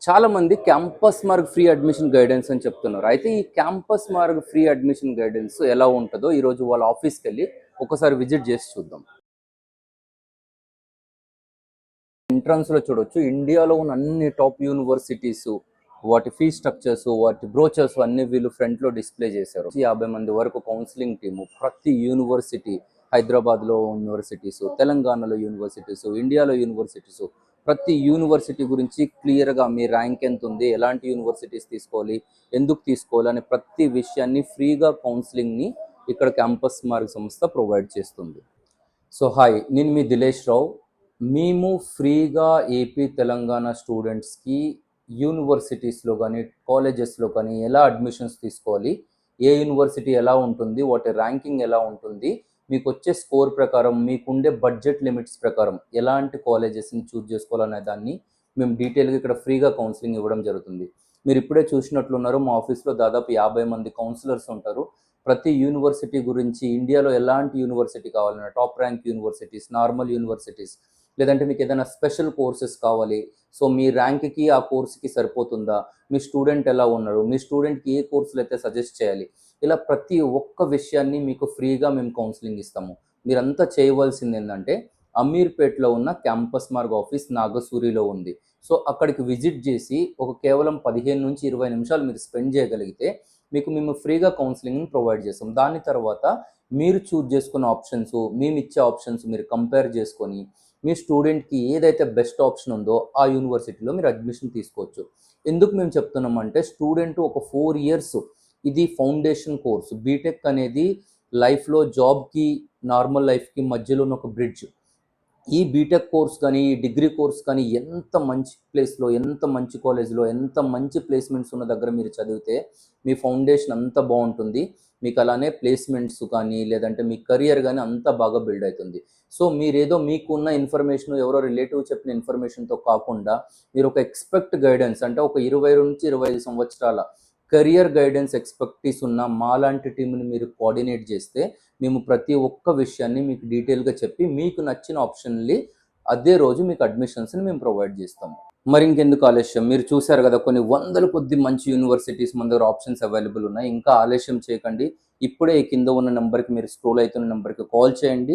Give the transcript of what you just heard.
చాలా మంది campus mark free admission guidance అని చెప్తున్నారు. అయితే ఈ campus mark free admission guidance ఎలా ఉంటుందో ఈరోజు వాళ్ళ ఆఫీస్కి వెళ్ళి ఒకసారి విజిట్ చేసి చూద్దాం. ఎంట్రన్స్లో చూడొచ్చు, ఇండియాలో ఉన్న అన్ని టాప్ యూనివర్సిటీస్, వాటి ఫీ స్ట్రక్చర్స్, వాటి బ్రోచర్స్ అన్ని వీళ్ళు ఫ్రంట్లో డిస్ప్లే చేశారు. 50 మంది వరకు కౌన్సిలింగ్ టీము, ప్రతి యూనివర్సిటీ, హైదరాబాద్లో యూనివర్సిటీస్, తెలంగాణలో యూనివర్సిటీస్, ఇండియాలో యూనివర్సిటీస్, ప్రతి యూనివర్సిటీ గురించి క్లియర్గా మీ ర్యాంక్ ఎంత ఉంది, ఎలాంటి యూనివర్సిటీస్ తీసుకోవాలి, ఎందుకు తీసుకోవాలి అనే ప్రతి విషయాన్ని ఫ్రీగా కౌన్సిలింగ్ని ఇక్కడ క్యాంపస్ మార్క్ సంస్థ ప్రొవైడ్ చేస్తుంది. సో హాయ్, నేను మీ దిలేష్ రావు. మేము ఫ్రీగా ఏపీ తెలంగాణ స్టూడెంట్స్కి యూనివర్సిటీస్లో కానీ కాలేజెస్లో కానీ ఎలా అడ్మిషన్స్ తీసుకోవాలి, ఏ యూనివర్సిటీ ఎలా ఉంటుంది, వాటి ర్యాంకింగ్ ఎలా ఉంటుంది, మీకు వచ్చే స్కోర్ ప్రకారం, మీకుండే బడ్జెట్ లిమిట్స్ ప్రకారం ఎలాంటి కాలేజెస్ని చూస్ చేసుకోవాలనే దాన్ని మేము డీటెయిల్గా ఇక్కడ ఫ్రీగా కౌన్సిలింగ్ ఇవ్వడం జరుగుతుంది. మీరు ఇప్పుడే చూసినట్లున్నారు, మా ఆఫీస్లో దాదాపు 50 మంది కౌన్సిలర్స్ ఉంటారు. ప్రతి యూనివర్సిటీ గురించి, ఇండియాలో ఎలాంటి యూనివర్సిటీ కావాలన్నా, top rank universities, normal universities, లేదంటే మీకు ఏదైనా స్పెషల్ కోర్సెస్ కావాలి, సో మీ ర్యాంక్కి ఆ కోర్సుకి సరిపోతుందా, మీ స్టూడెంట్ ఎలా ఉన్నాడు, మీ స్టూడెంట్కి ఏ కోర్సులు అయితే సజెస్ట్ చేయాలి, ఇలా ప్రతి ఒక్క విషయాన్ని మీకు ఫ్రీగా మేము కౌన్సిలింగ్ ఇస్తాము. మీరంతా చేయవలసింది ఏంటంటే, అమీర్పేట్లో ఉన్న క్యాంపస్ మార్గ్ ఆఫీస్ నాగసూరిలో ఉంది. సో అక్కడికి విజిట్ చేసి ఒక కేవలం 15 నుంచి 20 నిమిషాలు మీరు స్పెండ్ చేయగలిగితే మేము ఫ్రీగా కౌన్సిలింగ్ని ప్రొవైడ్ చేస్తాం. దాని తర్వాత మీరు చూజ్ చేసుకున్న ఆప్షన్స్, మేము ఇచ్చే ఆప్షన్స్ మీరు కంపేర్ చేసుకొని మీ స్టూడెంట్కి ఏదైతే బెస్ట్ ఆప్షన్ ఉందో ఆ యూనివర్సిటీలో మీరు అడ్మిషన్ తీసుకోవచ్చు. ఎందుకు మేము చెప్తున్నామంటే, స్టూడెంట్ ఒక 4 ఇయర్స్ ఇది ఫౌండేషన్ కోర్స్. బీటెక్ అనేది లైఫ్లో జాబ్కి, నార్మల్ లైఫ్కి మధ్యలో ఉన్న ఒక బ్రిడ్జ్. ఈ బీటెక్ కోర్స్ కానీ, ఈ డిగ్రీ కోర్స్ కానీ ఎంత మంచి ప్లేస్లో, ఎంత మంచి కాలేజ్లో, ఎంత మంచి ప్లేస్మెంట్స్ ఉన్న దగ్గర మీరు చదివితే మీ ఫౌండేషన్ అంత బాగుంటుంది. మీకు అలానే ప్లేస్మెంట్స్ కానీ, లేదంటే మీ కెరియర్ కానీ అంత బాగా బిల్డ్ అవుతుంది. సో మీరేదో మీకున్న ఇన్ఫర్మేషన్, ఎవరో రిలేటివ్ చెప్పిన ఇన్ఫర్మేషన్తో కాకుండా మీరు ఒక ఎక్స్పెక్ట్ గైడెన్స్, అంటే ఒక 20 నుంచి 25 సంవత్సరాల కెరియర్ గైడెన్స్ ఎక్స్పెక్టీస్ ఉన్న మాలాంటి టీంని మీరు కోఆర్డినేట్ చేస్తే మేము ప్రతి ఒక్క విషయాన్ని మీకు డీటెయిల్గా చెప్పి మీకు నచ్చిన ఆప్షన్ని అదే రోజు మీకు అడ్మిషన్స్ని మేము ప్రొవైడ్ చేస్తాము. మరి ఇంకెందుకు ఆలస్యం, మీరు చూశారు కదా కొన్ని వందల కొద్ది మంచి యూనివర్సిటీస్ మన దగ్గర ఆప్షన్స్ అవైలబుల్ ఉన్నాయి. ఇంకా ఆలస్యం చేయకండి, ఇప్పుడే కింద ఉన్న నెంబర్కి, మీరు స్క్రోల్ అవుతున్న నెంబర్కి కాల్ చేయండి.